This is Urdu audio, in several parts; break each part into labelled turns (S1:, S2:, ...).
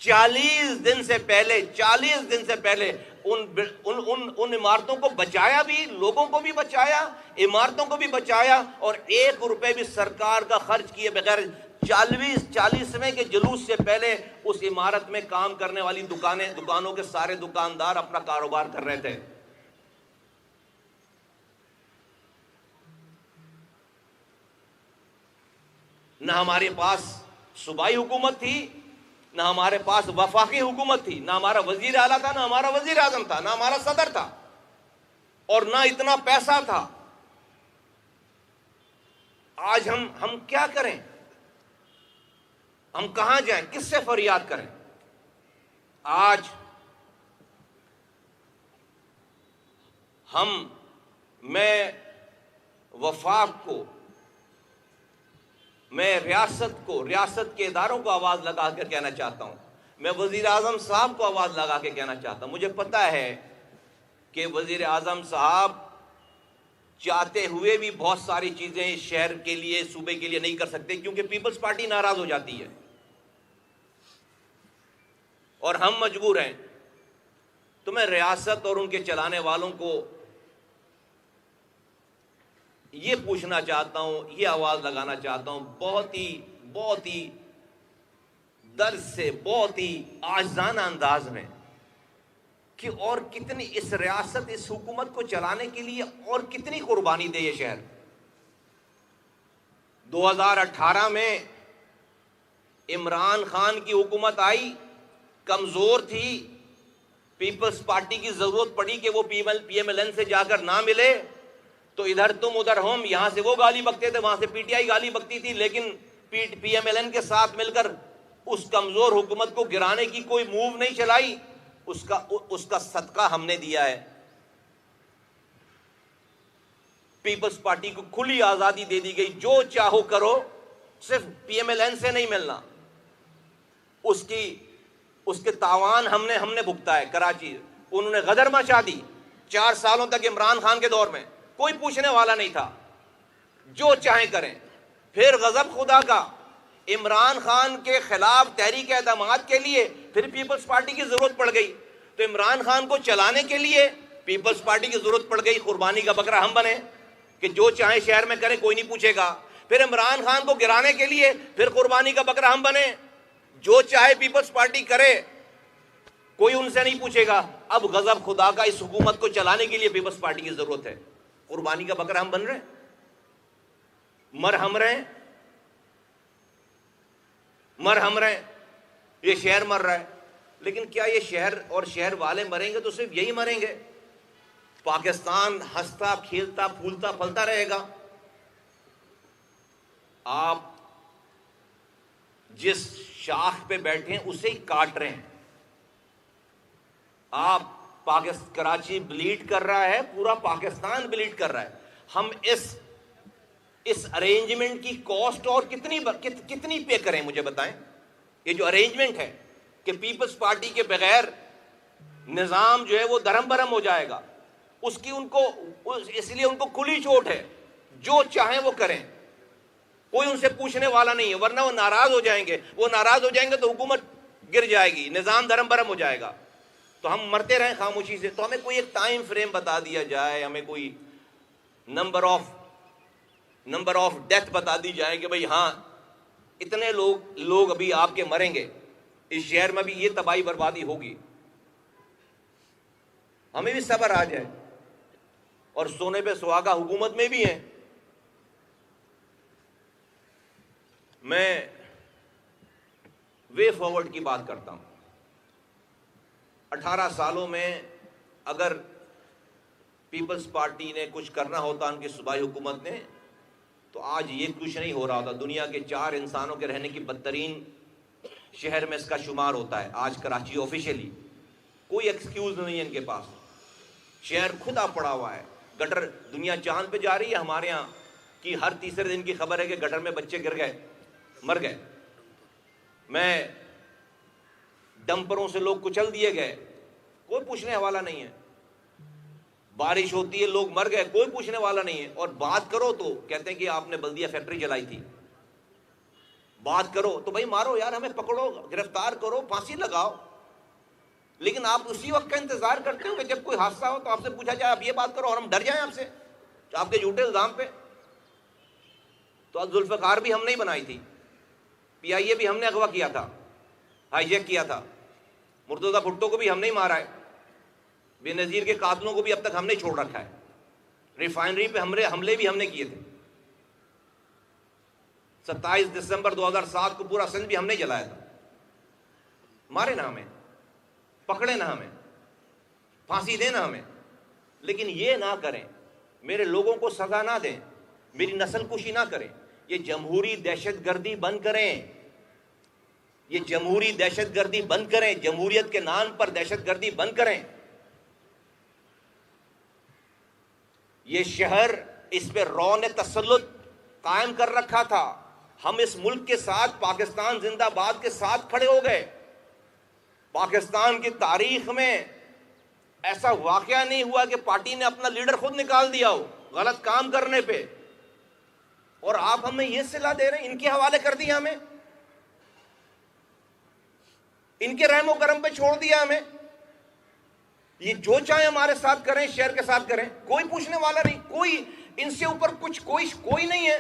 S1: 40 دن سے پہلے ان عمارتوں کو بچایا بھی، لوگوں کو بھی بچایا، عمارتوں کو بھی بچایا، اور 1 روپے بھی سرکار کا خرچ کیے بغیر 40ویں کے جلوس سے پہلے اس عمارت میں کام کرنے والی دکانوں کے سارے دکاندار اپنا کاروبار کر رہے تھے۔ نہ ہمارے پاس صوبائی حکومت تھی، نہ ہمارے پاس وفاقی حکومت تھی، نہ ہمارا وزیر اعلیٰ تھا، نہ ہمارا وزیر اعظم تھا، نہ ہمارا صدر تھا، اور نہ اتنا پیسہ تھا۔ آج ہم کیا کریں؟ ہم کہاں جائیں؟ کس سے فریاد کریں؟ آج میں وفاق کو، میں ریاست کے اداروں کو آواز لگا کر کہنا چاہتا ہوں، میں وزیر اعظم صاحب کو آواز لگا کے کہنا چاہتا ہوں۔ مجھے پتا ہے کہ وزیر اعظم صاحب چاہتے ہوئے بھی بہت ساری چیزیں اس شہر کے لیے، صوبے کے لیے نہیں کر سکتے، کیونکہ پیپلز پارٹی ناراض ہو جاتی ہے، اور ہم مجبور ہیں۔ تو میں ریاست اور ان کے چلانے والوں کو یہ پوچھنا چاہتا ہوں، یہ آواز لگانا چاہتا ہوں، بہت ہی درد سے، بہت ہی عاجزانہ انداز میں، کہ اور کتنی اس ریاست، اس حکومت کو چلانے کے لیے اور کتنی قربانی دے یہ شہر۔ 2018 میں عمران خان کی حکومت آئی، کمزور تھی، پیپلز پارٹی کی ضرورت پڑی کہ وہ پی ایم ایل این سے جا کر نہ ملے، تو ادھر تم ادھر ہم، یہاں سے وہ گالی بکتے تھے، وہاں سے پی ٹی آئی گالی بکتی تھی، لیکن پی ایم ایل این کے ساتھ مل کر اس کمزور حکومت کو گرانے کی کوئی موو نہیں چلائی۔ اس کا صدقہ ہم نے دیا ہے۔ پیپلز پارٹی کو کھلی آزادی دے دی گئی، جو چاہو کرو، صرف پی ایم ایل این سے نہیں ملنا۔ اس کے تاوان ہم نے بھگتا ہے۔ کراچی انہوں نے غدر مچا دی 4 سالوں تک، عمران خان کے دور میں کوئی پوچھنے والا نہیں تھا، جو چاہیں کریں۔ پھر غضب خدا کا، عمران خان کے خلاف تحریک اعتماد کے لیے پھر پیپلز پارٹی کی ضرورت پڑ گئی، تو عمران خان کو چلانے کے لیے پیپلز پارٹی کی ضرورت پڑ گئی۔ قربانی کا بکرا ہم بنے کہ جو چاہیں شہر میں کریں، کوئی نہیں پوچھے گا۔ پھر عمران خان کو گرانے کے لیے پھر قربانی کا بکرا ہم بنے، جو چاہے پیپلز پارٹی کرے، کوئی ان سے نہیں پوچھے گا۔ اب غضب خدا کا، اس حکومت کو چلانے کے لیے پیپلز پارٹی کی ضرورت ہے، قربانی کا بکرا ہم بن رہے ہیں، مر ہم رہے ہیں، یہ شہر مر رہا ہے۔ لیکن کیا یہ شہر اور شہر والے مریں گے تو صرف یہی مریں گے؟ پاکستان ہنستا کھیلتا پھولتا پھلتا رہے گا؟ آپ جس شاخ پہ بیٹھے ہیں اسے ہی کاٹ رہے ہیں۔ کراچی بلیڈ کر رہا ہے، پورا پاکستان بلیڈ کر رہا ہے۔ ہم اس ارینجمنٹ کی کاسٹ اور کتنی پے کریں؟ مجھے بتائیں۔ یہ جو ارینجمنٹ ہے کہ پیپلز پارٹی کے بغیر نظام جو ہے وہ درہم برہم ہو جائے گا، اس لیے ان کو کھلی چھوٹ ہے، جو چاہیں وہ کریں، کوئی ان سے پوچھنے والا نہیں ہے، ورنہ وہ ناراض ہو جائیں گے تو حکومت گر جائے گی، نظام درہم برہم ہو جائے گا۔ تو ہم مرتے رہیں خاموشی سے؟ تو ہمیں کوئی ایک ٹائم فریم بتا دیا جائے، ہمیں کوئی نمبر آف ڈیتھ بتا دی جائے کہ بھئی ہاں اتنے لوگ ابھی آپ کے مریں گے، اس شہر میں بھی یہ تباہی بربادی ہوگی۔ ہمیں بھی صبر آ جائے، اور سونے پہ سہاگا حکومت میں بھی ہیں۔ میں وے فارورڈ کی بات کرتا ہوں۔ 18 سالوں میں اگر پیپلز پارٹی نے کچھ کرنا ہوتا، ان کی صوبائی حکومت نے، تو آج یہ کچھ نہیں ہو رہا ہوتا۔ دنیا کے 4 انسانوں کے رہنے کی بدترین شہر میں اس کا شمار ہوتا ہے آج کراچی آفیشیلی۔ کوئی ایکسکیوز نہیں ہے ان کے پاس، شہر کھدا پڑا ہوا ہے۔ گٹر، دنیا چاند پہ جا رہی ہے، ہمارے ہاں کی ہر تیسرے دن کی خبر ہے کہ گٹر میں بچے مر گئے، میں ڈمپروں سے لوگ کچل دیے گئے، کوئی پوچھنے والا نہیں ہے۔ بارش ہوتی ہے، لوگ مر گئے، کوئی پوچھنے والا نہیں ہے۔ اور بات کرو تو کہتے ہیں کہ آپ نے بلدیہ فیکٹری جلائی تھی۔ بات کرو تو بھائی مارو یار، ہمیں پکڑو، گرفتار کرو، پھانسی لگاؤ، لیکن آپ اسی وقت کا انتظار کرتے ہو کہ جب کوئی حادثہ ہو تو آپ سے پوچھا جائے آپ یہ بات کرو اور ہم ڈر جائیں آپ سے آپ کے جھوٹے الزام پہ۔ تو اب ذوالفقار بھی ہم نہیں بنائی تھی، پی آئی اے بھی ہم نے اغوا کیا تھا، ہائی جیک کیا تھا، مرتضیٰ بھٹو کو بھی ہم نہیں مارا ہے، بے نظیر کے قاتلوں کو بھی اب تک ہم نے چھوڑ رکھا ہے، ریفائنری پہ حملے بھی ہم نے کیے تھے، 27 دسمبر 2007 کو پورا سندھ بھی ہم نے جلایا تھا۔ مارے نہ ہمیں، پکڑے نہ ہمیں، پھانسی دیں نہ ہمیں، لیکن یہ نہ کریں، میرے لوگوں کو سزا نہ دیں، میری نسل کشی نہ کریں، یہ جمہوری دہشت گردی بند کریں، یہ جمہوری دہشت گردی بند کریں، جمہوریت کے نام پر دہشت گردی بند کریں۔ یہ شہر اس پہ رو نے تسلط قائم کر رکھا تھا، ہم اس ملک کے ساتھ، پاکستان زندہ باد کے ساتھ کھڑے ہو گئے۔ پاکستان کی تاریخ میں ایسا واقعہ نہیں ہوا کہ پارٹی نے اپنا لیڈر خود نکال دیا ہو غلط کام کرنے پہ، اور آپ ہمیں یہ صلاح دے رہے ہیں، ان کے حوالے کر دیا ہمیں، ان کے رحم و کرم پہ چھوڑ دیا ہمیں، یہ جو چاہے ہمارے ساتھ کریں، شہر کے ساتھ کریں، کوئی پوچھنے والا نہیں، کوئی ان سے اوپر کچھ کوئی نہیں ہے۔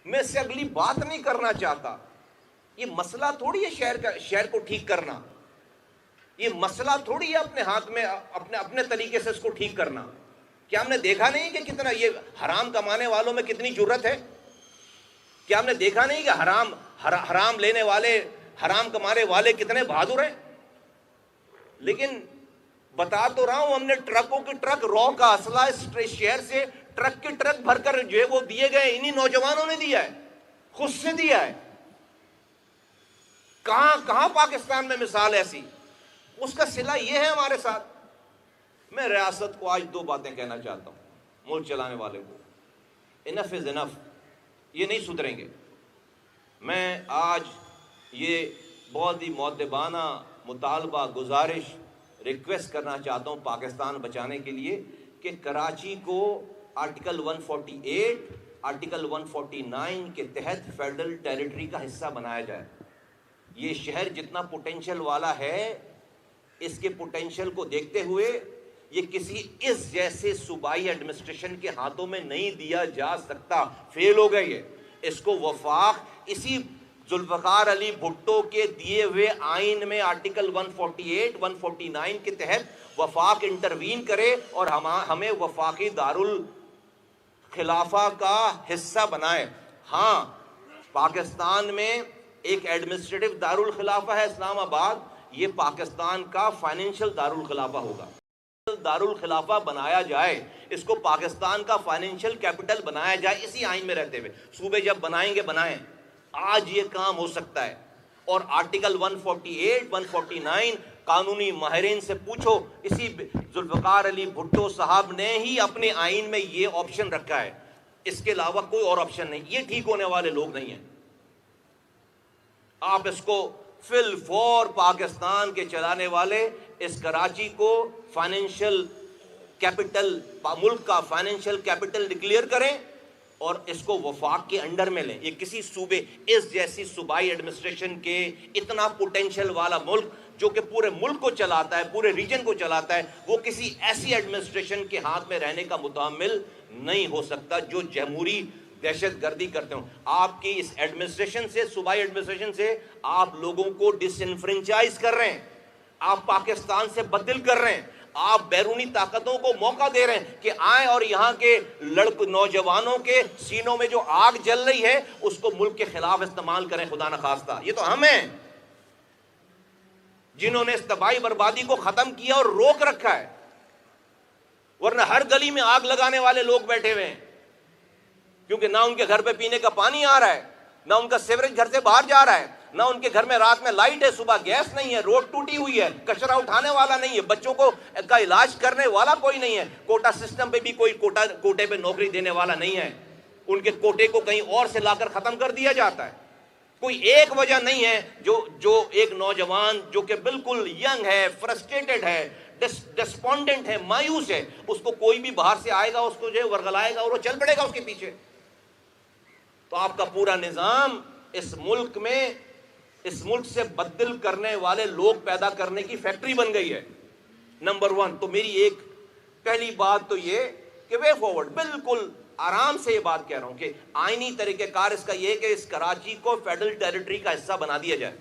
S1: میں اس سے اگلی بات نہیں کرنا چاہتا، یہ مسئلہ تھوڑی ہے شہر کو ٹھیک کرنا، یہ مسئلہ تھوڑی ہے اپنے ہاتھ میں اپنے طریقے سے اس کو ٹھیک کرنا۔ کیا ہم نے دیکھا نہیں کہ کتنا یہ حرام کمانے والوں میں کتنی جرت ہے؟ کیا ہم نے دیکھا نہیں کہ حرام لینے والے، حرام کمانے والے کتنے بہادر ہیں؟ لیکن بتا تو رہا ہوں، ہم نے ٹرکوں کی ٹرک رو کا اسلحہ اس شہر سے ٹرک کے ٹرک بھر کر جو ہے وہ دیے گئے، انہی نوجوانوں نے دیا ہے، خود سے دیا ہے۔ کہاں پاکستان میں مثال ایسی؟ اس کا صلہ یہ ہے ہمارے ساتھ۔ میں ریاست کو آج 2 باتیں کہنا چاہتا ہوں، ملک چلانے والے کو، انف از انف، یہ نہیں سدھریں گے۔ میں آج یہ بہت ہی مؤدبانہ مطالبہ، گزارش، ریکویسٹ کرنا چاہتا ہوں پاکستان بچانے کے لیے کہ کراچی کو آرٹیکل 148، آرٹیکل 149 کے تحت فیڈرل ٹیریٹری کا حصہ بنایا جائے۔ یہ شہر جتنا پوٹینشل والا ہے، اس کے پوٹینشل کو دیکھتے ہوئے یہ کسی اس جیسے صوبائی ایڈمنسٹریشن کے ہاتھوں میں نہیں دیا جا سکتا، فیل ہو گئی ہے۔ اس کو وفاق اسی ذوالفقار علی بھٹو کے دیے ہوئے آئین میں آرٹیکل 148، 149 کے تحت وفاق انٹروین کرے اور ہمیں وفاقی دارالخلافہ کا حصہ بنائے۔ ہاں، پاکستان میں ایک ایڈمنسٹریٹو دارالخلافہ ہے اسلام آباد، یہ پاکستان کا فائنینشل دارالخلافہ ہوگا۔ دارالخلافہ بنایا جائے، اس کو پاکستان کا فائنینشل کیپٹل بنایا جائے اسی آئین میں رہتے ہوئے۔ صوبے جب بنائیں گے بنائیں، آج یہ کام ہو سکتا ہے۔ اور آرٹیکل 148، 149 قانونی ماہرین سے پوچھو، اسی ذوالفقار علی بھٹو صاحب نے ہی اپنے آئین میں یہ آپشن رکھا ہے، اس کے علاوہ کوئی اور آپشن نہیں۔ یہ ٹھیک ہونے والے لوگ نہیں ہیں۔ آپ اس کو فی الفور پاکستان کے چلانے والے اس کراچی کو فائنینشل کیپٹل، ملک کا فائنینشل کیپٹل ڈکلیئر کریں اور اس کو وفاق کے انڈر میں لیں۔ یہ کسی صوبے، اس جیسی صوبائی ایڈمنسٹریشن کے اتنا پوٹینشل والا ملک جو کہ پورے ملک کو چلاتا ہے، پورے ریجن کو چلاتا ہے، وہ کسی ایسی ایڈمنسٹریشن کے ہاتھ میں رہنے کا متحمل نہیں ہو سکتا جو جمہوری دہشت گردی کرتے ہوں۔ آپ کی اس ایڈمنسٹریشن سے، صوبائی ایڈمنسٹریشن سے آپ لوگوں کو ڈس انفرنچائز کر رہے ہیں، آپ پاکستان سے بدل کر رہے ہیں، آپ بیرونی طاقتوں کو موقع دے رہے ہیں کہ آئیں اور یہاں کے نوجوانوں کے سینوں میں جو آگ جل رہی ہے اس کو ملک کے خلاف استعمال کریں۔ خدا نخواستہ، یہ تو ہم ہیں جنہوں نے اس تباہی بربادی کو ختم کیا اور روک رکھا ہے، ورنہ ہر گلی میں آگ لگانے والے لوگ بیٹھے ہوئے ہیں، کیونکہ نہ ان کے گھر پہ پینے کا پانی آ رہا ہے، نہ ان کا سیوریج گھر سے باہر جا رہا ہے، نہ ان کے گھر میں رات میں لائٹ ہے، صبح گیس نہیں ہے، روڈ ٹوٹی ہوئی ہے، کچرا اٹھانے والا نہیں ہے، بچوں کو کا علاج کرنے والا کوئی نہیں ہے، کوٹا سسٹم پہ بھی کوئی کوٹے پہ نوکری دینے والا نہیں ہے، ان کے کوٹے کو کہیں اور سے لا کر ختم کر دیا جاتا ہے۔ کوئی ایک وجہ نہیں ہے جو ایک نوجوان جو کہ بالکل ینگ ہے، فرسٹریٹڈ ہے، ڈسپونڈنٹ ہے، مایوس ہے، اس کو کوئی بھی باہر سے آئے گا اس کو جو ہے ورغلائے گا اور وہ چل پڑے گا اس کے پیچھے. تو آپ کا پورا نظام اس ملک میں، اس ملک سے بددل کرنے والے لوگ پیدا کرنے کی فیکٹری بن گئی ہے. نمبر 1. تو میری ایک پہلی بات تو یہ کہ وے فارورڈ، بالکل آرام سے یہ بات کہہ رہا ہوں کہ آئینی طریقہ کار اس کا یہ کہ اس کراچی کو فیڈرل ٹیریٹری کا حصہ بنا دیا جائے.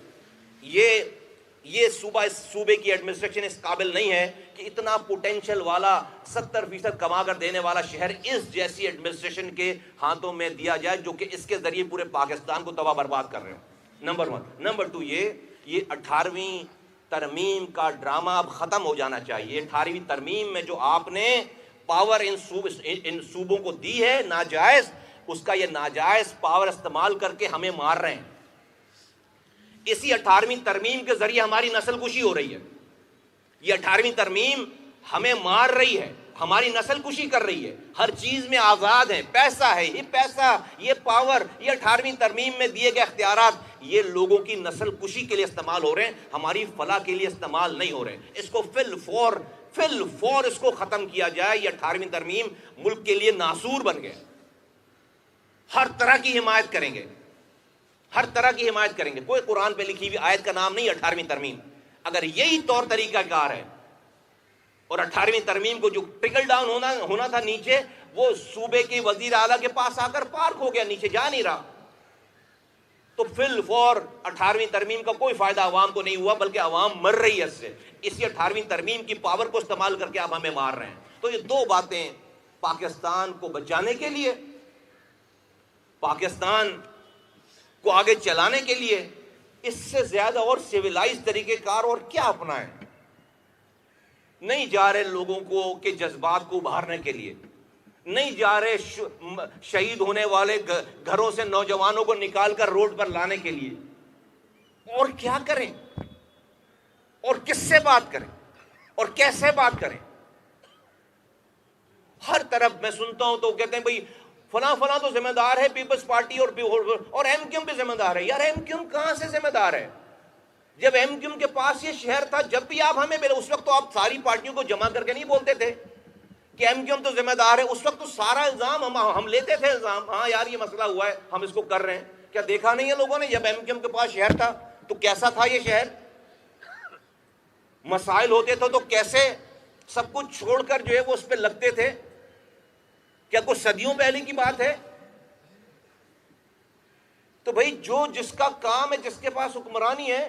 S1: یہ صوبہ، اس صوبے کی ایڈمنسٹریشن اس قابل نہیں ہے کہ اتنا پوٹینشل والا 70% کما کر دینے والا شہر اس جیسی ایڈمنسٹریشن کے ہاتھوں میں دیا جائے جو کہ اس کے ذریعے پورے پاکستان کو تباہ برباد کر رہے ہوں. نمبر 1. نمبر 2 یہ 18ویں ترمیم کا ڈرامہ اب ختم ہو جانا چاہیے. 18ویں ترمیم میں جو آپ نے پاور ان صوبوں کو دی ہے ناجائز، اس کا یہ ناجائز پاور استعمال کر کے ہمیں مار رہے ہیں. اسی 18ویں ترمیم کے ذریعے ہماری نسل کشی ہو رہی ہے. یہ 18ویں ترمیم ہمیں مار رہی ہے، ہماری نسل کشی کر رہی ہے. ہر چیز میں آزاد ہے، پیسہ ہے، یہ پیسہ، یہ پاور، یہ 18ویں ترمیم میں دیے گئے اختیارات یہ لوگوں کی نسل کشی کے لیے استعمال ہو رہے ہیں، ہماری فلاح کے لیے استعمال نہیں ہو رہے ہیں. اس کو فل فور اس کو ختم کیا جائے. یہ 18ویں ترمیم ملک کے لیے ناسور بن گئے. ہر طرح کی حمایت کریں گے، ہر طرح کی حمایت کریں گے. کوئی قرآن پہ لکھی ہوئی آیت کا نام نہیں 18ویں ترمیم. اگر یہی طور طریقہ کار ہے اور 18ویں ترمیم کو جو ٹرکل ڈاؤن ہونا تھا نیچے، وہ صوبے کے وزیر اعلیٰ کے پاس آ کر پارک ہو گیا، نیچے جا نہیں رہا، تو فل فور 18ویں ترمیم کا کوئی فائدہ عوام کو نہیں ہوا، بلکہ عوام مر رہی ہے اس سے. اسی 18ویں ترمیم کی پاور کو استعمال کر کے آپ ہمیں مار رہے ہیں. تو یہ دو باتیں پاکستان کو بچانے کے لیے، پاکستان کو آگے چلانے کے لیے، اس سے زیادہ اور سیولائز طریقہ کار اور کیا اپنائیں؟ نہیں جا رہے لوگوں کو کے جذبات کو ابھارنے کے لیے، نہیں جا رہے شہید ہونے والے گھروں سے نوجوانوں کو نکال کر روڈ پر لانے کے لیے. اور کیا کریں اور کس سے بات کریں اور کیسے بات کریں؟ ہر طرف میں سنتا ہوں تو کہتے ہیں بھئی فلاں تو ذمہ دار ہے پیپلز پارٹی اور ایم کیو ایم بھی ذمہ دار ہے. یار ایم کیو ایم کہاں سے ذمہ دار ہے؟ جب ایم کیو ایم کے پاس یہ شہر تھا، جب بھی آپ ہمیں ملے اس وقت تو آپ ساری پارٹیوں کو جمع کر کے نہیں بولتے تھے کہ ایم کیو ایم تو ذمہ دار ہے. اس وقت تو سارا الزام ہم لیتے تھے، الزام ہاں یار یہ مسئلہ ہوا ہے، ہم اس کو کر رہے ہیں. کیا دیکھا نہیں ہے لوگوں نے جب ایم کیو ایم کے پاس شہر تھا تو کیسا تھا یہ شہر؟ مسائل ہوتے تھے تو کیسے سب کچھ چھوڑ کر جو ہے وہ اس پہ لگتے تھے؟ کیا کچھ صدیوں پہلے کی بات ہے؟ تو بھائی جو جس کا کام ہے، جس کے پاس حکمرانی ہے،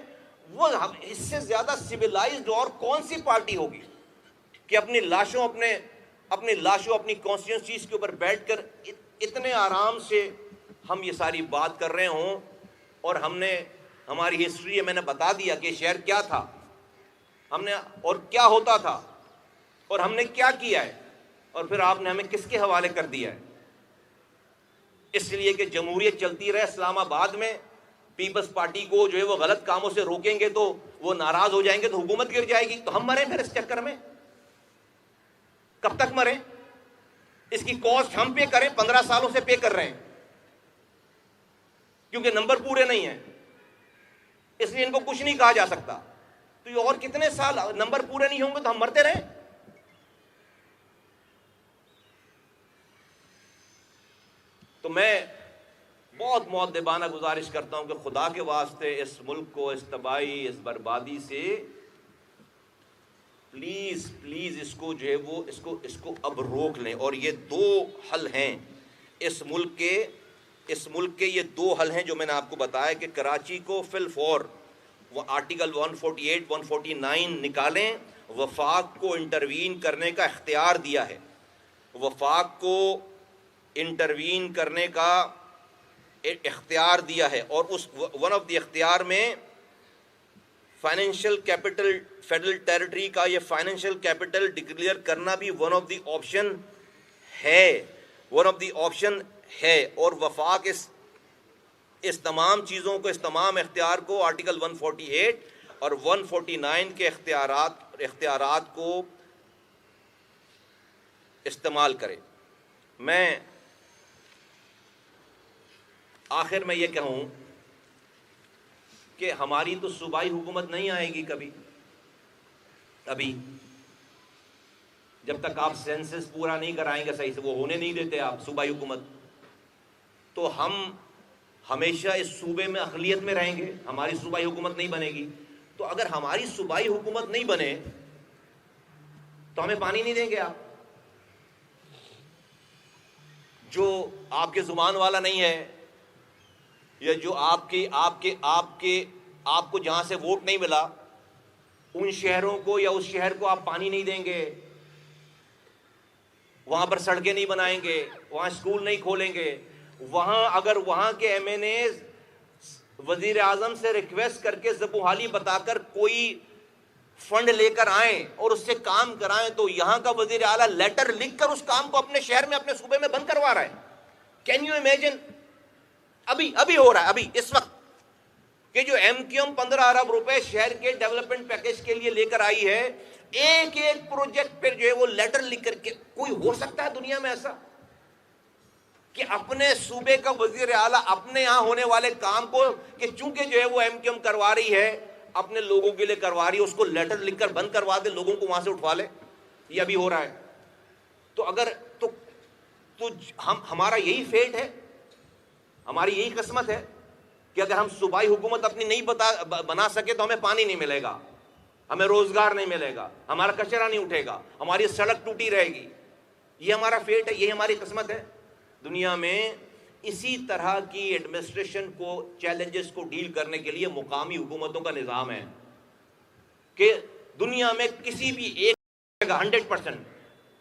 S1: وہ اس سے زیادہ سویلائزڈ اور کون سی پارٹی ہوگی کہ اپنی لاشوں اپنی کانسٹیٹوئنسیز کے اوپر بیٹھ کر اتنے آرام سے ہم یہ ساری بات کر رہے ہوں. اور ہماری ہسٹری ہے، میں نے بتا دیا کہ شہر کیا تھا، ہم نے اور کیا ہوتا تھا اور ہم نے کیا کیا ہے، اور پھر آپ نے ہمیں کس کے حوالے کر دیا ہے؟ اس لیے کہ جمہوریت چلتی رہے اسلام آباد میں. پیپلز پارٹی کو جو ہے وہ غلط کاموں سے روکیں گے تو وہ ناراض ہو جائیں گے تو حکومت گر جائے گی. تو ہم مریں پھر اس چکر میں؟ کب تک مریں؟ اس کی کاسٹ ہم پے کریں، 15 سالوں سے پے کر رہے ہیں کیونکہ نمبر پورے نہیں ہیں، اس لیے ان کو کچھ نہیں کہا جا سکتا. تو یہ اور کتنے سال نمبر پورے نہیں ہوں گے تو ہم مرتے رہیں؟ تو میں بہت مؤدبانہ گزارش کرتا ہوں کہ خدا کے واسطے اس ملک کو اس تباہی، اس بربادی سے پلیز اس کو جو ہے وہ اس کو اب روک لیں. اور یہ دو حل ہیں اس ملک کے یہ دو حل ہیں جو میں نے آپ کو بتایا کہ کراچی کو فل فور وہ آرٹیکل 148 149 نکالیں. وفاق کو انٹروین کرنے کا اختیار دیا ہے، وفاق کو انٹروین کرنے کا اختیار دیا ہے. اور اس ون آف دی اختیار میں فائنینشیل کیپٹل فیڈرل ٹیریٹری کا یہ فائنینشیل کیپٹل ڈکلیئر کرنا بھی ون آف دی آپشن ہے. اور وفاق اس تمام چیزوں کو، اس تمام اختیار کو آرٹیکل 148 اور 149 کے اختیارات کو استعمال کرے. میں آخر میں یہ کہوں کہ ہماری تو صوبائی حکومت نہیں آئے گی ابھی جب تک آپ سینسس پورا نہیں کرائیں گے صحیح سے، وہ ہونے نہیں دیتے آپ صوبائی حکومت، تو ہم ہمیشہ اس صوبے میں اقلیت میں رہیں گے، ہماری صوبائی حکومت نہیں بنے گی۔ تو اگر ہماری صوبائی حکومت نہیں بنے تو ہمیں پانی نہیں دیں گے آپ، جو آپ کے زبان والا نہیں ہے، یا جو آپ کو جہاں سے ووٹ نہیں ملا، ان شہروں کو یا اس شہر کو آپ پانی نہیں دیں گے، وہاں پر سڑکیں نہیں بنائیں گے، وہاں اسکول نہیں کھولیں گے، وہاں اگر وہاں کے ایم این اے وزیر اعظم سے ریکویسٹ کر کے زبوحالی بتا کر کوئی فنڈ لے کر آئیں اور اس سے کام کرائیں، تو یہاں کا وزیر اعلیٰ لیٹر لکھ کر اس کام کو اپنے شہر میں، اپنے صوبے میں بند کروا رہا ہے۔ Can you imagine? ابھی ہو رہا ہے، ابھی اس وقت، کہ جو ایم کیو ایم 15 ارب روپے شہر کے ڈیولپمنٹ پیکج کے لیے لے کر آئی ہے، ایک ایک پروجیکٹ پر جو ہے وہ لیٹر لکھ کر کے، کوئی ہو سکتا ہے دنیا میں ایسا کہ اپنے صوبے کا وزیر اعلیٰ اپنے یہاں ہونے والے کام کو، کہ چونکہ جو ہے وہ ایم کیو ایم کروا رہی ہے، اپنے لوگوں کے لیے کروا رہی ہے، اس کو لیٹر لکھ کر بند کروا دے، لوگوں کو وہاں سے اٹھوا لے؟ یہ ابھی ہو رہا ہے۔ تو اگر تو ہمارا یہی فیٹ ہے، ہماری یہی قسمت ہے کہ اگر ہم صوبائی حکومت اپنی نہیں بنا سکے تو ہمیں پانی نہیں ملے گا، ہمیں روزگار نہیں ملے گا، ہمارا کچرا نہیں اٹھے گا، ہماری سڑک ٹوٹی رہے گی۔ یہ ہمارا فیٹ ہے، یہ ہماری قسمت ہے۔ دنیا میں اسی طرح کی ایڈمنسٹریشن کو، چیلنجز کو ڈیل کرنے کے لیے مقامی حکومتوں کا نظام ہے، کہ دنیا میں کسی بھی ایک جگہ 100%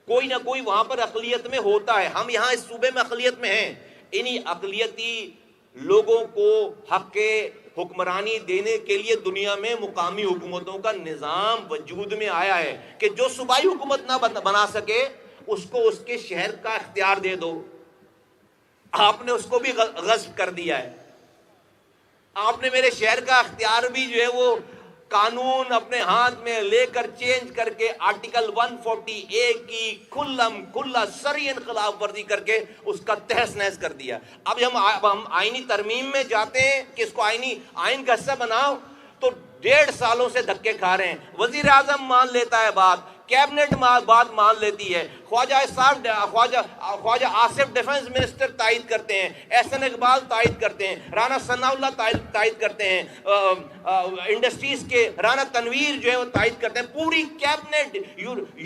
S1: کوئی نہ کوئی وہاں پر اقلیت میں ہوتا ہے۔ ہم یہاں اس صوبے میں اقلیت میں ہیں، انہی اقلیتی لوگوں کو حق حکمرانی دینے کے لیے دنیا میں مقامی حکومتوں کا نظام وجود میں آیا ہے، کہ جو صوبائی حکومت نہ بنا سکے اس کو اس کے شہر کا اختیار دے دو۔ آپ نے اس کو بھی غصب کر دیا ہے، آپ نے میرے شہر کا اختیار بھی جو ہے وہ قانون اپنے ہاتھ میں لے کر چینج کر کے آرٹیکل 140A کی کھلا سری خلاف ورزی کر کے اس کا تہس نہس کر دیا۔ اب ہم آئینی ترمیم میں جاتے ہیں کہ اس کو آئین کا حصہ بناؤ، تو 1.5 سالوں سے دھکے کھا رہے ہیں۔ وزیر اعظم مان لیتا ہے بات، کیبنٹ بات مان لیتی ہے، خواجہ آصف ڈیفنس منسٹر تائید کرتے ہیں، احسن اقبال تائید کرتے ہیں، رانا ثناء اللہ تائید کرتے ہیں، انڈسٹریز کے رانا تنویر جو ہے وہ تائید کرتے ہیں، پوری کیبنٹ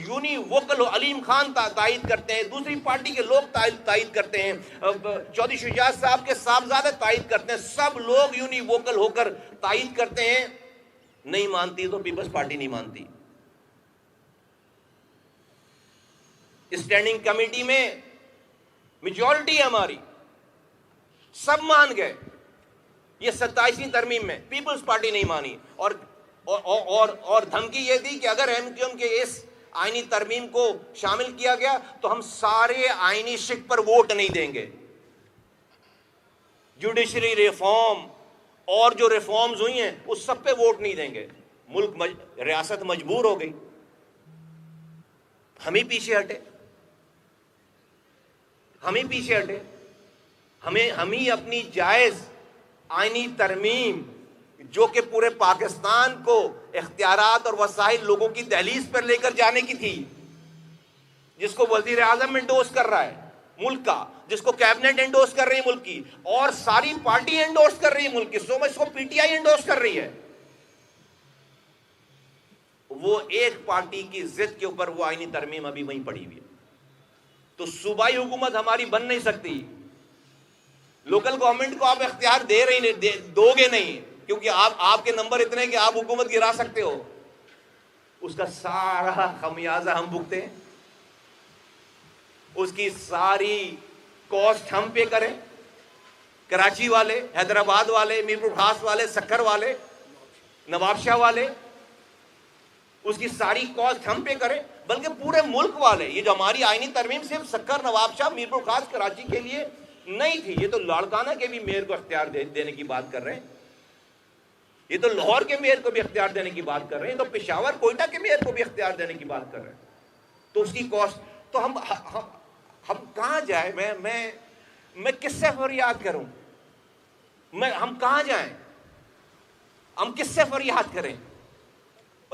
S1: یونی ووکل ہو، علیم خان تائید کرتے ہیں، دوسری پارٹی کے لوگ تائید کرتے ہیں، چودھری شجاعت صاحب کے صاحبزادے تائید کرتے ہیں، سب لوگ یونی ووکل ہو کر تائید کرتے ہیں۔ نہیں مانتی تو پیپلز پارٹی نہیں مانتی۔ اسٹینڈنگ کمیٹی میں میجورٹی ہماری، سب مان گئے، یہ 27ویں ترمیم میں پیپلز پارٹی نہیں مانی، اور دھمکی یہ دی کہ اگر ایم کیو ایم کے اس آئینی ترمیم کو شامل کیا گیا تو ہم سارے آئینی شک پر ووٹ نہیں دیں گے، جوڈیشری ریفارم اور جو ریفارمز ہوئی ہیں اس سب پہ ووٹ نہیں دیں گے۔ ریاست مجبور ہو گئی، ہم ہی پیچھے ہٹے، ہم ہی اپنی جائز آئینی ترمیم جو کہ پورے پاکستان کو اختیارات اور وسائل لوگوں کی دہلیز پر لے کر جانے کی تھی، جس کو وزیر اعظم انڈورس کر رہا ہے ملک کا، جس کو کیبنٹ انڈورس کر رہی ہے ملک کی، اور ساری پارٹی انڈورس کر رہی ہے ملک کی، سو میں اس کو پی ٹی آئی انڈورس کر رہی ہے، وہ ایک پارٹی کی ضد کے اوپر وہ آئینی ترمیم ابھی وہیں پڑی ہوئی ہے۔ تو صوبائی حکومت ہماری بن نہیں سکتی، لوکل گورنمنٹ کو آپ اختیار دو گے نہیں، کیونکہ آپ کے نمبر اتنے کہ آپ حکومت گرا سکتے ہو، اس کا سارا خمیازہ ہم بھگتے ہیں، اس کی ساری کاسٹ ہم پے کریں، کراچی والے، حیدرآباد والے، میرپور خاص والے، سکھر والے، نواب شاہ والے، اس کی ساری کاسٹ ہم پے کریں، بلکہ پورے ملک والے۔ یہ جو ہماری آئینی ترمیم صرف سکھر، نواب شاہ، میرپور خاص، کراچی کے لیے نہیں تھی، یہ تو لاڑکانہ کے بھی میئر کو اختیار دینے کی بات کر رہے ہیں، یہ تو لاہور کے میئر کو بھی اختیار دینے کی بات کر رہے ہیں، تو پشاور کوئٹہ کے میئر کو بھی اختیار دینے کی بات کر رہے ہیں، تو اس کی کاسٹ، تو ہم کہاں جائیں؟ میں کس سے فریاد کروں؟ ہم کہاں جائیں؟ ہم کس سے فریاد کریں؟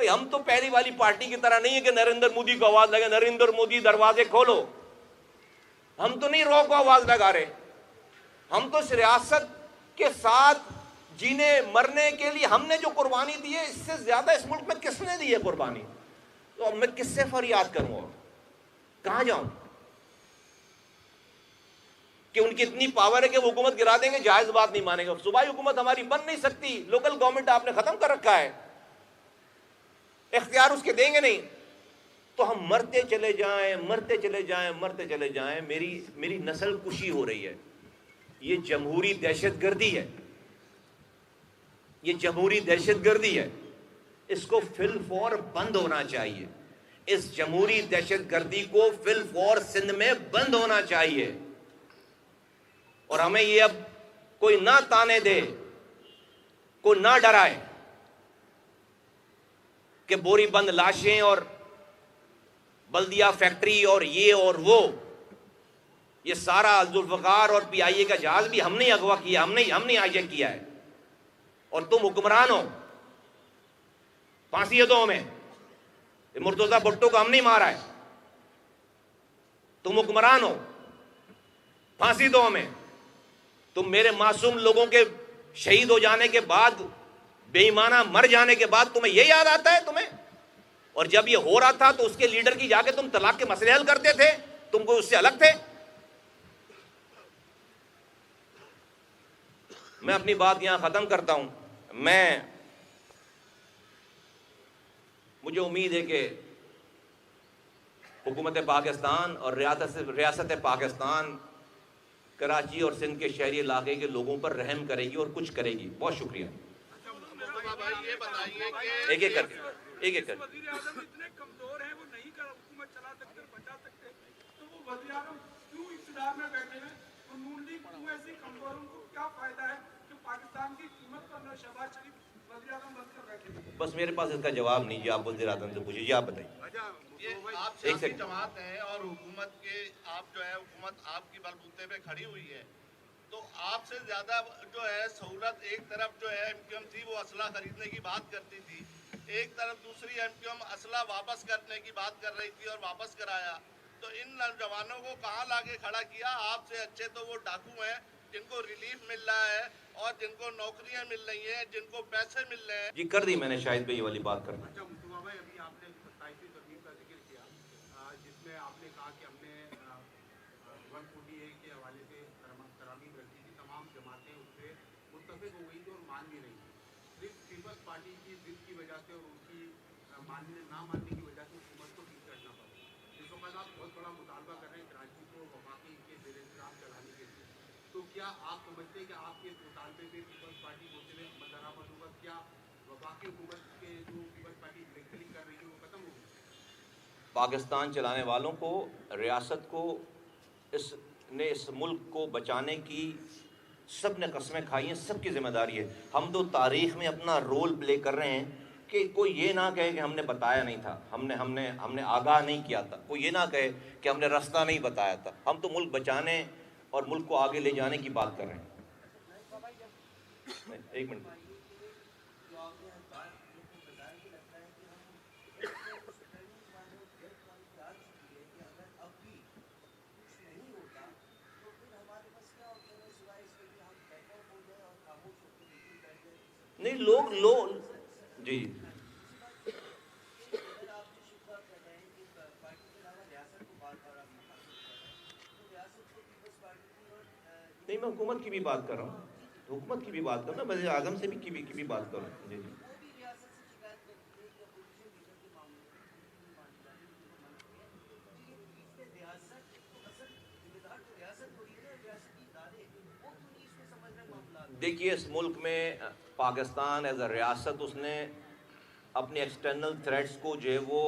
S1: بھائی ہم تو پہلی والی پارٹی کی طرح نہیں ہے کہ نریندر مودی کو آواز لگے نریندر مودی دروازے کھولو. ہم تو نہیں رو کو آواز لگا رہے. ہم تو اس ریاست کے ساتھ جینے مرنے کے لیے ہم نے جو قربانی دی ہے، اس سے زیادہ اس ملک میں کس نے دی ہے قربانی؟ تو اب میں کس سے فریاد کروں اور کہاں جاؤں؟ کہ ان کی اتنی پاور ہے کہ وہ حکومت گرا دیں گے، جائز بات نہیں مانیں گے. صوبائی حکومت ہماری بن نہیں سکتی، لوکل گورنمنٹ آپ نے ختم کر رکھا ہے، اختیار اس کے دیں گے نہیں. تو ہم مرتے چلے جائیں مرتے چلے جائیں مرتے چلے جائیں. میری نسل کشی ہو رہی ہے. یہ جمہوری دہشت گردی ہے، یہ جمہوری دہشت گردی ہے. اس کو فی الفور بند ہونا چاہیے. اس جمہوری دہشت گردی کو فی الفور سندھ میں بند ہونا چاہیے. اور ہمیں یہ اب کوئی نہ تانے دے، کوئی نہ ڈرائے کہ بوری بند لاشیں اور بلدیہ فیکٹری اور یہ اور وہ، یہ سارا ذوالفقار اور پی آئی اے کا جہاز بھی ہم نے اغوا کیا، ہم نے ہائی جیک کیا ہے. اور تم حکمران ہو، پھانسی ہے تو ہمیں. مرتضیٰ بھٹو کو ہم نہیں مارا ہے، تم حکمران ہو، پھانسی دو ہمیں. تم میرے معصوم لوگوں کے شہید ہو جانے کے بعد، بے ایمانہ مر جانے کے بعد تمہیں یہ یاد آتا ہے تمہیں؟ اور جب یہ ہو رہا تھا تو اس کے لیڈر کی جا کے تم طلاق کے مسئلے حل کرتے تھے، تم کو اس سے الگ تھے. میں اپنی بات یہاں ختم کرتا ہوں. مجھے امید ہے کہ حکومت پاکستان اور ریاست پاکستان کراچی اور سندھ کے شہری علاقے کے لوگوں پر رحم کرے گی اور کچھ کرے گی. بہت شکریہ. ایک ایک کر کے
S2: وزیر اعظم اتنے کمزور ہیں، وہ نہیں حکومت چلا سکتے، بچا سکتے، تو وہ وزیر اعظم کیوں اقتدار میں بیٹھے ہیں؟ اور نون لیگ کیوں ایسی کمزور، ان کو کیا فائدہ ہے کہ پاکستان کی قیمت پر شہباز شریف وزیر اعظم بن کر بیٹھے ہیں؟
S1: بس میرے پاس اس کا جواب نہیں جی، آپ وزیر اعظم سے پوچھیے. جی آپ بتائیں.
S3: یہ آپ سیاسی جماعت ہے اور حکومت کے آپ جو ہے حکومت آپ کی بلبوتے پہ کھڑی ہوئی ہے، تو آپ سے زیادہ جو ہے سہولت ایک طرف جو ہے ایم کیو ایم تھی وہ اسلحہ خریدنے کی بات کرتی تھی، ایک طرف دوسری ایم کیو ایم اسلحہ واپس کرنے کی بات کر رہی تھی اور واپس کرایا. تو ان نوجوانوں کو کہاں لا کے کھڑا کیا؟ آپ سے اچھے تو وہ ڈاکو ہیں جن کو ریلیف مل رہا ہے اور جن کو نوکریاں مل رہی ہیں، جن کو پیسے مل رہے ہیں.
S1: جی کر دی میں نے شاہد بھائی یہ والی بات کرنا.
S4: اچھا مصطفیٰ بھائی، ابھی آپ نے 27ویں ترمیم کا ذکر کیا، جس میں آپ نے کہا کہ ہم نے 148 کے حوالے سے ترامیم رکھی تھی، تمام جماعتیں اس پہ متفق ہو گئی تھی اور مان بھی رہی تھی. صرف پیپلز پارٹی کی ضد کی وجہ سے اور ان کی نہ ماننے کی وجہ سے حکومت کو پیچھے ہٹنا پڑا. اس وقت آپ بہت بڑا مطالبہ کر رہے ہیں کراچی کو وفاقی کے زیر انتظام چلانے کے لیے، تو کیا آپ سمجھتے ہیں کہ آپ کے اس مطالبے پہ پیپلز پارٹی کو عمل درآمد ہوگا؟ کیا وفاقی حکومت کے جو پیپلز پارٹی بلیکمینگ کر رہی ہے وہ ختم ہوگی؟
S1: پاکستان چلانے والوں کو، ریاست کو، اس ملک کو بچانے کی سب نے قسمیں کھائی ہیں، سب کی ذمہ داری ہے. ہم تو تاریخ میں اپنا رول پلے کر رہے ہیں کہ کوئی یہ نہ کہے کہ ہم نے بتایا نہیں تھا، ہم نے آگاہ نہیں کیا تھا. کوئی یہ نہ کہے کہ ہم نے راستہ نہیں بتایا تھا. ہم تو ملک بچانے اور ملک کو آگے لے جانے کی بات کر رہے ہیں. ایک منٹ. نہیں لوگ جی نہیں، میں حکومت کی بھی بات کر رہا ہوں، حکومت کی بھی بات کر رہا ہوں، وزیر اعظم سے بھی کی بات کر رہا ہوں. جی جی دیکھیے، اس ملک میں پاکستان ایز اے ریاست اس نے اپنے ایکسٹرنل تھریٹس کو جو ہے وہ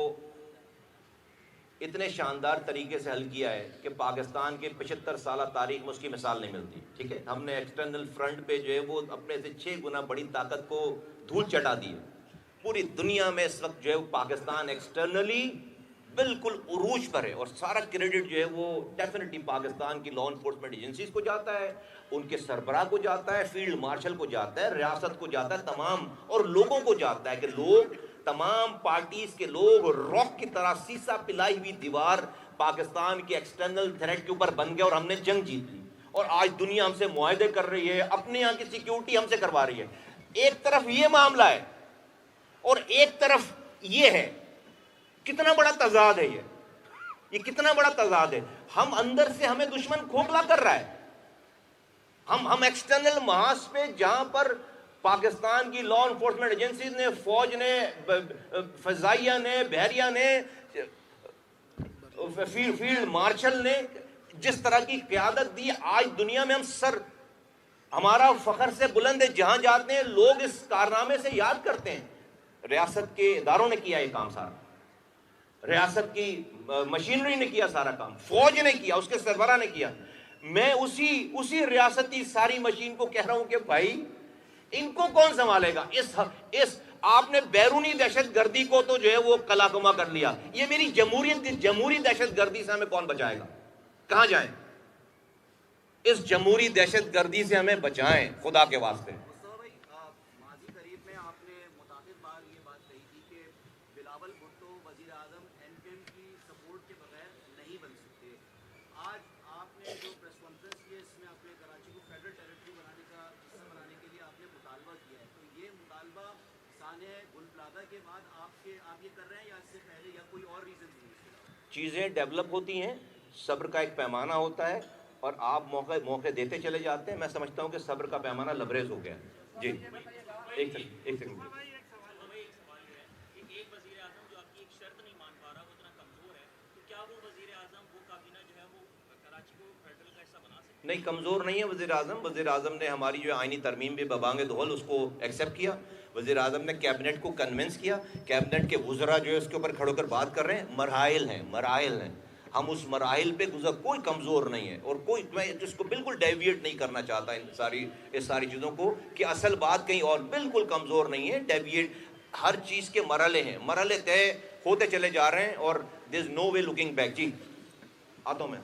S1: اتنے شاندار طریقے سے حل کیا ہے کہ پاکستان کے 75 سالہ تاریخ میں اس کی مثال نہیں ملتی. ٹھیک ہے، ہم نے ایکسٹرنل فرنٹ پہ جو ہے وہ اپنے سے 6 گنا بڑی طاقت کو دھول چٹا دی ہے. پوری دنیا میں اس وقت جو ہے پاکستان ایکسٹرنلی بالکل عروج پر ہے، اور سارا کریڈٹ جو ہے وہ ڈیفینیٹلی پاکستان کی لا انفورسمنٹ ایجنسیز کو جاتا ہے، ان کے سربراہ کو جاتا ہے، فیلڈ مارشل کو جاتا ہے، ریاست کو جاتا ہے، تمام اور لوگوں کو جاتا ہے کہ لوگ تمام پارٹیز کے لوگ راک کی طرح سیسا پلائی ہوئی دیوار پاکستان کے ایکسٹرنل تھریٹ کے اوپر بن گئے اور ہم نے جنگ جیت لی. اور آج دنیا ہم سے معاہدے کر رہی ہے, اپنے یہاں کی سیکیورٹی ہم سے کروا رہی ہے. ایک طرف یہ معاملہ ہے اور ایک طرف یہ ہے. کتنا بڑا تضاد ہے یہ کتنا بڑا تضاد ہے. ہم اندر سے ہمیں دشمن کھوکھلا کر رہا ہے. ہم ایکسٹرنل محاذ پہ جہاں پر پاکستان کی لا انفورسمنٹ ایجنسیز نے, فوج نے, فضائیہ نے, بحریہ نے, فیلڈ مارشل نے جس طرح کی قیادت دی, آج دنیا میں ہمارا فخر سے بلند ہے. جہاں جاتے ہیں لوگ اس کارنامے سے یاد کرتے ہیں. ریاست کے اداروں نے کیا یہ کام سارا, ریاست کی مشینری نے کیا سارا کام, فوج نے کیا, اس کے سربراہ نے کیا. میں اسی ریاستی ساری مشین کو کہہ رہا ہوں کہ بھائی ان کو کون سنبھالے گا. اس آپ نے بیرونی دہشت گردی کو تو جو ہے وہ کلاکما کر لیا, یہ میری جمہوری دہشت گردی سے ہمیں کون بچائے گا؟ کہاں جائیں؟ اس جمہوری دہشت گردی سے ہمیں بچائیں خدا کے واسطے.
S5: ماضی قریب میں آپ نے متعدد بار یہ بات کہی تھی کہ بلاول بھٹو وزیر اعظم NPM کی سپورٹ کے بغیر نہیں بن سکتے. آج آپ نے جو پریس کانفرنس کی ہے اس میں اپنے کراچی کو فیڈرل ٹیریٹری بنانے کا حصہ بنانے کے لیے آپ نے مطالبہ کیا ہے. تو یہ مطالبہ سانحہ گل پلازہ کے بعد آپ یہ کر رہے ہیں یا اس سے پہلے, یا کوئی اور ریزن ہے؟
S1: چیزیں ڈیولپ ہوتی ہیں, صبر کا ایک پیمانہ ہوتا ہے اور آپ موقع دیتے چلے جاتے ہیں. میں سمجھتا ہوں کہ صبر کا پیمانہ لبریز ہو گیا. جی ایک سیکنڈ.
S6: ایک وزیر اعظم جو آپ کی ایک شرط نہیں مان پا رہا, وہ اتنا کمزور ہے, تو کیا وہ وزیر اعظم, وہ کابینہ جو ہے وہ کراچی کو فیڈرل کا حصہ بنا سکتے؟
S1: نہیں, کمزور نہیں ہے وزیر اعظم. وزیر اعظم نے ہماری جو آئینی ترمیم بھی ببانگ دہل اس کو ایکسیپٹ کیا. وزیر اعظم نے کیبنٹ کو کنونس کیا. کیبنٹ کے وزراء جو ہے اس کے اوپر کھڑے ہو کر بات کر رہے ہیں. مراحل ہیں. ہم اس مراحل پہ کوئی کمزور نہیں ہے. اور میں اس کو بالکل ڈیویٹ نہیں کرنا چاہتا اس ساری چیزوں کو, کہ اصل بات کہیں اور. بالکل کمزور نہیں ہے, ڈیویٹ. ہر چیز کے مرحلے ہیں, مرحلے طے ہوتے چلے جا رہے ہیں اور دیر از نو وے لکنگ بیک. جی آتا ہوں میں.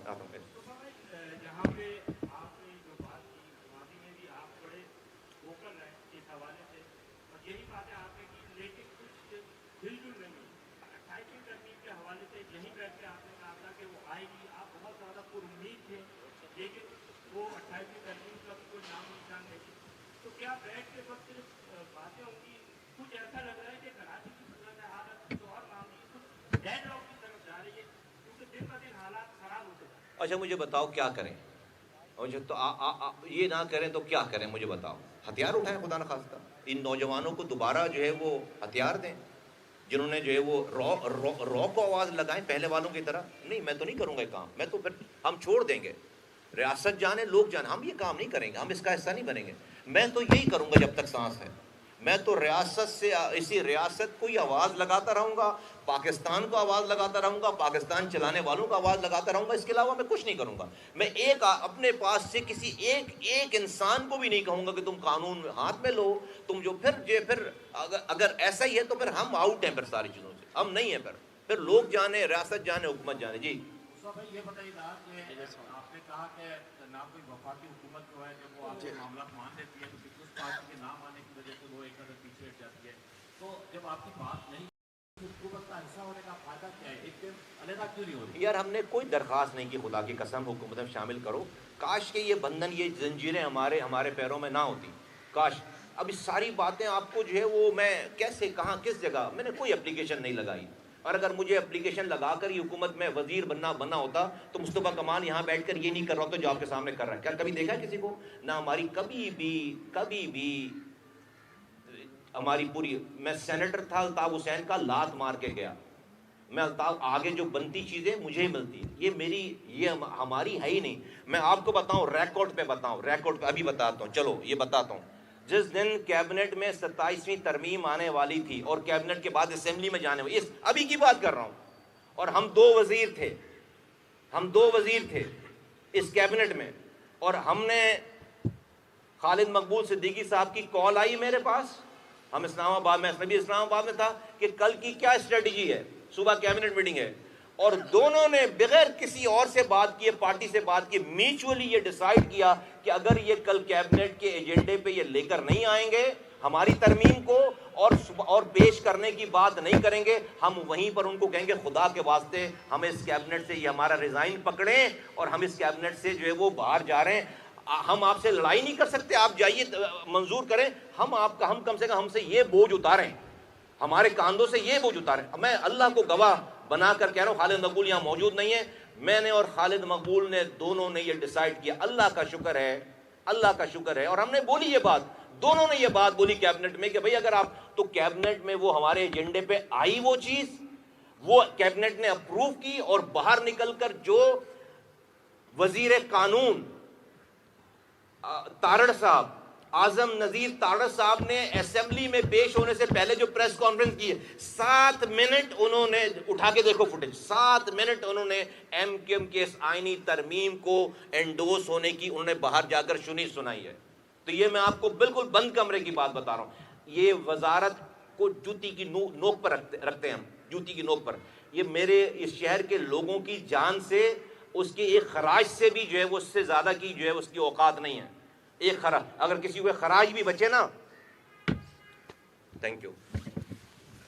S2: جہاں پہ آپ نے جو بات کی, ماضی میں بھی آپ بڑے ووکل ہیں اس حوالے سے, اور یہی بات ہے آپ نے کی, لیکن کچھ ہل جل نہیں. 28ویں ترمیم کے حوالے سے یہیں بیٹھ کے آپ نے کہا تھا کہ وہ آئے گی, آپ بہت زیادہ پر امید تھے, لیکن وہ 28ویں ترمیم کا کوئی نام نشان نہیں. تو کیا بیٹھ کے وقت باتیں ہوں گی؟ کچھ ایسا لگ رہا ہے کہ کراچی کی صورت حالت کچھ اور معاملے کچھ ڈیڈ لاک کی طرف جا رہی ہے, کیونکہ دن بہ دن حالات خراب ہوتے جا رہے ہیں.
S1: اچھا مجھے بتاؤ کیا کریں؟ تو یہ نہ کریں تو کیا کریں مجھے بتاؤ. ہتھیار اٹھائیں خدا نخواستہ. ان نوجوانوں کو دوبارہ جو ہے وہ ہتھیار دیں, جنہوں نے جو ہے وہ رو کو آواز لگائیں پہلے والوں کی طرح. نہیں, میں تو نہیں کروں گا یہ کام. میں تو پھر ہم چھوڑ دیں گے. ریاست جانے, لوگ جانے, ہم یہ کام نہیں کریں گے. ہم اس کا حصہ نہیں بنیں گے. میں تو یہی کروں گا جب تک سانس ہے. میں تو ریاست سے, اسی ریاست کو ہی آواز لگاتا رہوں گا, پاکستان کو آواز لگاتا رہوں گا, پاکستان چلانے والوں کو آواز لگاتا رہوں گا. اس کے علاوہ میں کچھ نہیں کروں گا. میں اپنے پاس سے کسی ایک انسان کو بھی نہیں کہوں گا کہ تم قانون ہاتھ میں لو. تم جو پھر اگر ایسا ہی ہے تو پھر ہم آؤٹ ہیں, پھر ساری چیزوں سے ہم نہیں ہیں. پھر لوگ جانے, ریاست جانے, حکومت جانے. جی
S4: یہ بتائیے گا کہ آپ نے کہا کہ نہ کوئی وفاقی حکومت جو ہے جب وہ آپ کے معاملات مان لیتی ہے تو پیپلز پارٹی کے نام آنے کی وجہ سے وہ ایک قدر پیچھے ہٹ جاتی ہے. تو جب آپ کی بات نہیں, حکومت کا حصہ ہونے کا فائدہ کیا ہے؟ ایک دن علیحدہ کیوں نہیں ہو رہی؟
S1: یار ہم نے کوئی درخواست نہیں کی, خدا کی قسم, حکومت میں شامل کرو. کاش کہ یہ بندھن, یہ زنجیریں ہمارے پیروں میں نہ ہوتی. کاش. اب اس ساری باتیں آپ کو جو ہے وہ میں کیسے, کہاں, کس جگہ, میں نے کوئی اپلیکیشن نہیں لگائی. اور اگر مجھے اپلیکیشن لگا کر یہ حکومت میں وزیر بننا ہوتا تو مصطفیٰ کمال یہاں بیٹھ کر یہ نہیں کر رہا ہوتا جو آپ کے سامنے کر رہا ہے. کیا کبھی دیکھا ہے کسی کو؟ نہ ہماری کبھی بھی ہماری پوری, میں سینیٹر تھا الطاف حسین کا, لات مار کے گیا. میں الطاف, آگے جو بنتی چیزیں مجھے ہی ملتی, یہ ہماری ہے ہی نہیں. میں آپ کو بتاؤں, ریکارڈ پہ ابھی بتاتا ہوں. چلو یہ بتاتا ہوں. جس دن کیبنٹ میں 27ویں ترمیم آنے والی تھی اور کیبنٹ کے بعد اسمبلی میں جانے والی, ابھی کی بات کر رہا ہوں, اور ہم دو وزیر تھے اس کیبنٹ میں, اور ہم نے خالد مقبول صدیقی صاحب کی کال آئی میرے پاس, ہم اسلام آباد میں تھا کہ کل کی کیا اسٹریٹجی ہے, صبح کیبنٹ میٹنگ ہے, اور دونوں نے بغیر کسی اور سے بات کیے, پارٹی سے بات کی, میوچولی یہ ڈیسائیڈ کیا کہ اگر یہ کل کیبنٹ کے ایجنڈے پہ یہ لے کر نہیں آئیں گے ہماری ترمیم کو اور پیش کرنے کی بات نہیں کریں گے، ہم وہیں پر ان کو کہیں گے خدا کے واسطے ہمیں اس کیبنٹ سے یہ ہمارا ریزائن پکڑیں اور ہم اس کیبنٹ سے جو ہے وہ باہر جا رہے ہیں، ہم آپ سے لڑائی نہیں کر سکتے، آپ جائیے منظور کریں، ہم کم سے کم ہم سے یہ بوجھ اتاریں، ہمارے کاندھوں سے یہ بوجھ اتاریں۔ میں اللہ کو گواہ بنا کر کہہ رہا ہوں، خالد مقبول یہاں موجود نہیں ہے، میں نے اور خالد مقبول نے دونوں نے یہ ڈیسائیڈ کیا، اللہ کا شکر ہے، اللہ کا شکر ہے، اور ہم نے بولی یہ بات، دونوں نے یہ بات بولی کیبنٹ میں کہ بھئی اگر آپ تو کیبنٹ میں وہ ہمارے ایجنڈے پہ آئی وہ چیز، وہ کیبنٹ نے اپروو کی، اور باہر نکل کر جو وزیر قانون تارڑ صاحب، اعظم نذیر تارڑ صاحب نے اسمبلی میں پیش ہونے سے پہلے جو پریس کانفرنس کی ہے، 7 منٹ انہوں نے اٹھا کے دیکھو فوٹیج، 7 منٹ انہوں نے ایم کیو ایم کے اس آئینی ترمیم کو انڈوس ہونے کی انہوں نے باہر جا کر سنائی ہے۔ تو یہ میں آپ کو بالکل بند کمرے کی بات بتا رہا ہوں، یہ وزارت کو جوتی کی نوک پر رکھتے ہیں ہم، جوتی کی نوک پر، یہ میرے اس شہر کے لوگوں کی جان سے، اس کے ایک خراج سے بھی جو ہے وہ اس سے زیادہ کی جو ہے اس کی اوقات نہیں ہے، ایک خراج، اگر کسی کو خراج بھی بچے نا، تھینک یو۔